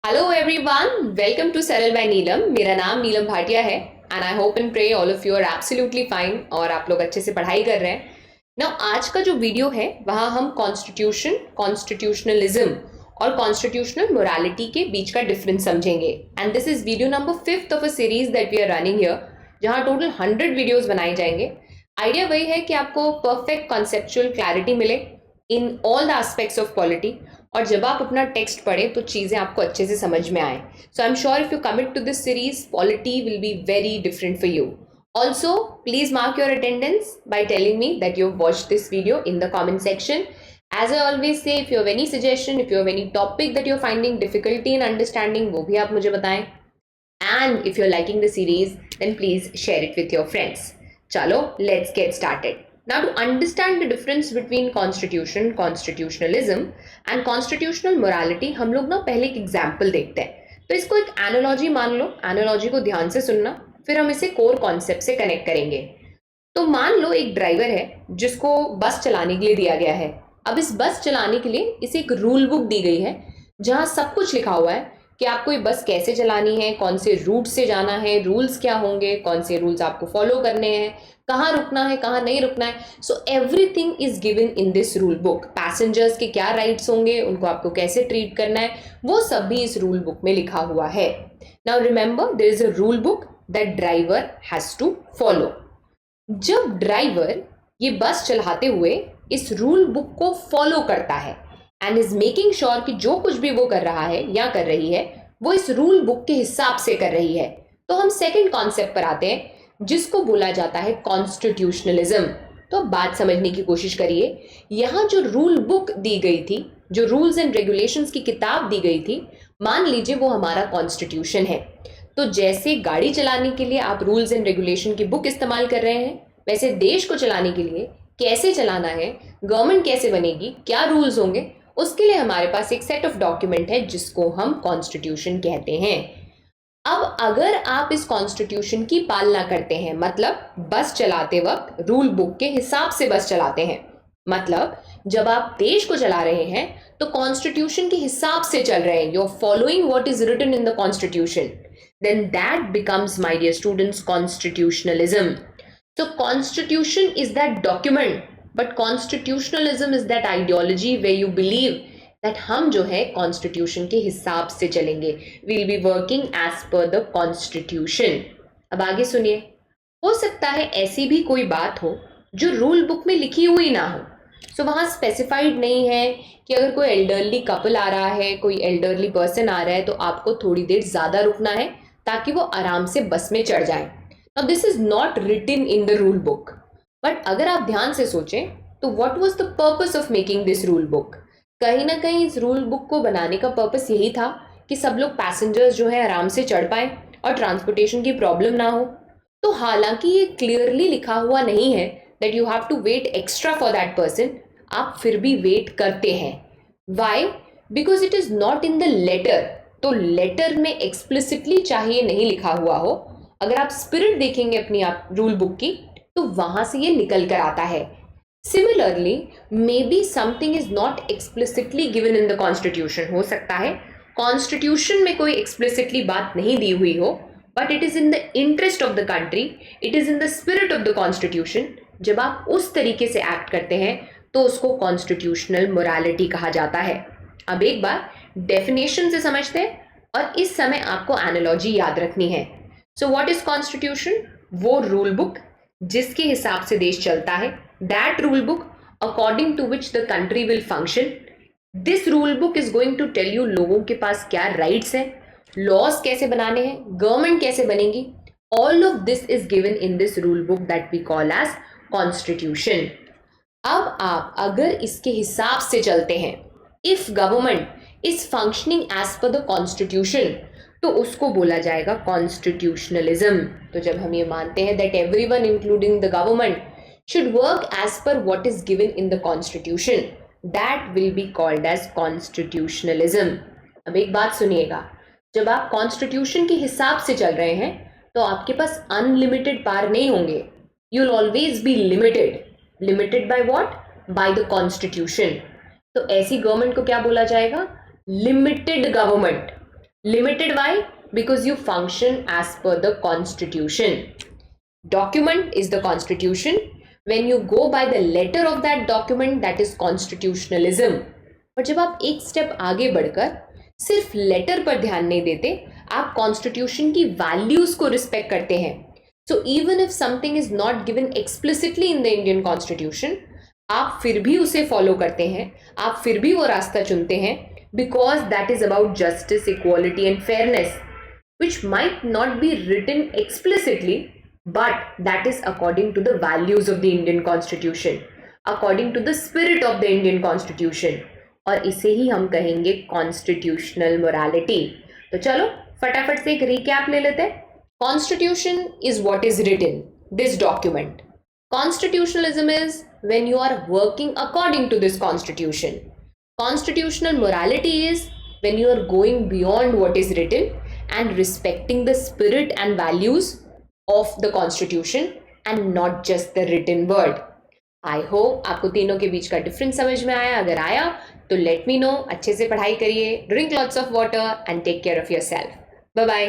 Hello everyone, welcome to Saral by Neelam. मेरा नाम नीलम भाटिया है and I hope and pray all of you are absolutely fine और आप लोग अच्छे से पढ़ाई कर रहे हैं ना। आज का जो वीडियो है वहाँ हम कॉन्स्टिट्यूशन, कॉन्स्टिट्यूशनलिज्म और कॉन्स्टिट्यूशनल मोरालिटी के बीच का डिफरेंस समझेंगे। And this is video number 5th of a series that we are running here, जहाँ टोटल 100 वीडियोज बनाए जाएंगे। आइडिया वही है कि आपको परफेक्ट कॉन्सेप्चुअल क्लैरिटी मिले in all the aspects of polity, और जब आप अपना टेक्स्ट पढ़ें तो चीज़ें आपको अच्छे से समझ में आए। So I am sure if you commit to this series, polity will be very different for you. Also, please mark your attendance by telling me that you've watched this video in the comment section. As I always say, if you have any suggestion, if you have any topic that you're finding difficulty in understanding, वो भी आप मुझे बताएं. And if you're liking the series, then please share it with your friends. चलो, let's get started. Now, to understand the difference between constitution, constitutionalism and constitutional morality, हम लोग ना पहले एक एग्जाम्पल देखते हैं. तो इसको एक एनालॉजी मान लो. एनालॉजी को ध्यान से सुनना, फिर हम इसे कोर कॉन्सेप्ट से कनेक्ट करेंगे. तो मान लो एक ड्राइवर है जिसको बस चलाने के लिए दिया गया है. अब इस बस चलाने के लिए इसे एक रूल बुक दी गई है जहां सब कुछ लिखा हुआ है कि आपको ये बस कैसे चलानी है, कौन से रूट से जाना है, रूल्स क्या होंगे, कौन से रूल्स आपको फॉलो करने हैं, कहाँ रुकना है, कहाँ नहीं रुकना है. So everything is given in this rule book. Passengers के क्या राइट्स होंगे, उनको आपको कैसे ट्रीट करना है, वो सब भी इस रूल बुक में लिखा हुआ है. Now remember, there is a rule book that driver has to follow. जब ड्राइवर ये बस चलाते हुए इस रूल बुक को फॉलो करता है एंड इज मेकिंग श्योर कि जो कुछ भी वो कर रहा है या कर रही है वो इस रूल बुक के हिसाब से कर रही है, तो हम सेकंड कॉन्सेप्ट पर आते हैं जिसको बोला जाता है कॉन्स्टिट्यूशनलिज्म. तो बात समझने की कोशिश करिए. यहाँ जो रूल बुक दी गई थी, जो रूल्स एंड रेगुलेशंस की किताब दी गई थी, मान लीजिए वो हमारा कॉन्स्टिट्यूशन है. तो जैसे गाड़ी चलाने के लिए आप रूल्स एंड रेगुलेशन की बुक इस्तेमाल कर रहे हैं, वैसे देश को चलाने के लिए कैसे चलाना है, गवर्नमेंट कैसे बनेगी, क्या रूल्स होंगे, उसके लिए हमारे पास एक सेट ऑफ डॉक्यूमेंट है जिसको हम कॉन्स्टिट्यूशन कहते हैं. अब अगर आप इस कॉन्स्टिट्यूशन की पालना करते हैं, मतलब बस चलाते वक्त रूल बुक के हिसाब से बस चलाते हैं, मतलब जब आप देश को चला रहे हैं तो कॉन्स्टिट्यूशन के हिसाब से चल रहे हैं, you are following what is written in the constitution, then that becomes, my dear students, constitutionalism. So constitution is that document, but constitutionalism is that ideology where you believe that हम जो है constitution के हिसाब से चलेंगे. We'll be working as per the constitution. अब आगे सुनिए. हो सकता है ऐसी भी कोई बात हो जो रूल बुक में लिखी हुई ना हो. सो वहाँ स्पेसिफाइड नहीं है कि अगर कोई एल्डरली कपल आ रहा है, कोई एल्डरली पर्सन आ रहा है, तो आपको थोड़ी देर ज़्यादा रुकना है ताकि वो आराम से बस में चढ़ जाएं. Now this is not written in the rule book, but अगर आप ध्यान से सोचें तो what was the purpose of making this rule book. कहीं ना कहीं इस रूल बुक को बनाने का पर्पस यही था कि सब लोग पैसेंजर्स जो है आराम से चढ़ पाए और ट्रांसपोर्टेशन की प्रॉब्लम ना हो. तो हालांकि ये क्लियरली लिखा हुआ नहीं है that you have to wait extra for that person, आप फिर भी वेट करते हैं. Why? Because it is not in the letter. तो लेटर में एक्सप्लिसिटली चाहिए नहीं लिखा हुआ हो, अगर आप स्पिरिट देखेंगे अपनी आप रूल बुक की तो वहां से ये निकल कर आता है. Similarly may be something is not explicitly given in the constitution. हो सकता है कॉन्स्टिट्यूशन में कोई एक्सप्लिसिटली बात नहीं दी हुई हो, but it is in the interest of the country, it is in the spirit of the constitution. जब आप उस तरीके से एक्ट करते हैं तो उसको कॉन्स्टिट्यूशनल मोरालिटी कहा जाता है. अब एक बार डेफिनेशन से समझते हैं, और इस समय आपको एनालॉजी याद रखनी है. So what is constitution? वो रूल बुक जिसके हिसाब से देश चलता है, that rule book according to which the country will function. This rule book is going to tell you लोगों के पास क्या राइट्स हैं, लॉज कैसे बनाने हैं, गवर्नमेंट कैसे बनेगी. All of this is given in this rule book that we call as constitution. अब आप अगर इसके हिसाब से चलते हैं, if government is functioning as per the constitution, तो उसको बोला जाएगा कॉन्स्टिट्यूशनलिज्म. तो जब हम ये मानते हैं that everyone including the government should work as per what is given in the constitution, that will be called as constitutionalism. अब एक बात सुनिएगा, जब आप कॉन्स्टिट्यूशन के हिसाब से चल रहे हैं तो आपके पास अनलिमिटेड पावर नहीं होंगे. You will always be limited. Limited by what? By the constitution. तो ऐसी गवर्नमेंट को क्या बोला जाएगा? Limited government. Limited, why? Because you function as per the constitution. Document is the constitution. When you go by the letter of that document, that is constitutionalism. पर जब आप एक स्टेप आगे बढ़कर सिर्फ लेटर पर ध्यान नहीं देते, आप कॉन्स्टिट्यूशन की वैल्यूज को रिस्पेक्ट करते हैं. So even if something is not given explicitly in the Indian constitution, आप फिर भी उसे फॉलो करते हैं, आप फिर भी वो रास्ता चुनते हैं, because that is about justice, equality and fairness, which might not be written explicitly, but that is according to the values of the Indian Constitution, according to the spirit of the Indian Constitution. और इसे ही हम कहेंगे constitutional morality. तो चलो फटाफट से एक recap ले लेते हैं. Constitution is what is written, this document. Constitutionalism is when you are working according to this constitution. Constitutional morality is when you are going beyond what is written and respecting the spirit and values of the constitution and not just the written word. I hope आपको तीनों के बीच का difference समझ में आया. अगर आया तो लेट मी नो. अच्छे से पढ़ाई करिए, drink lots of water and take care of yourself. Bye bye.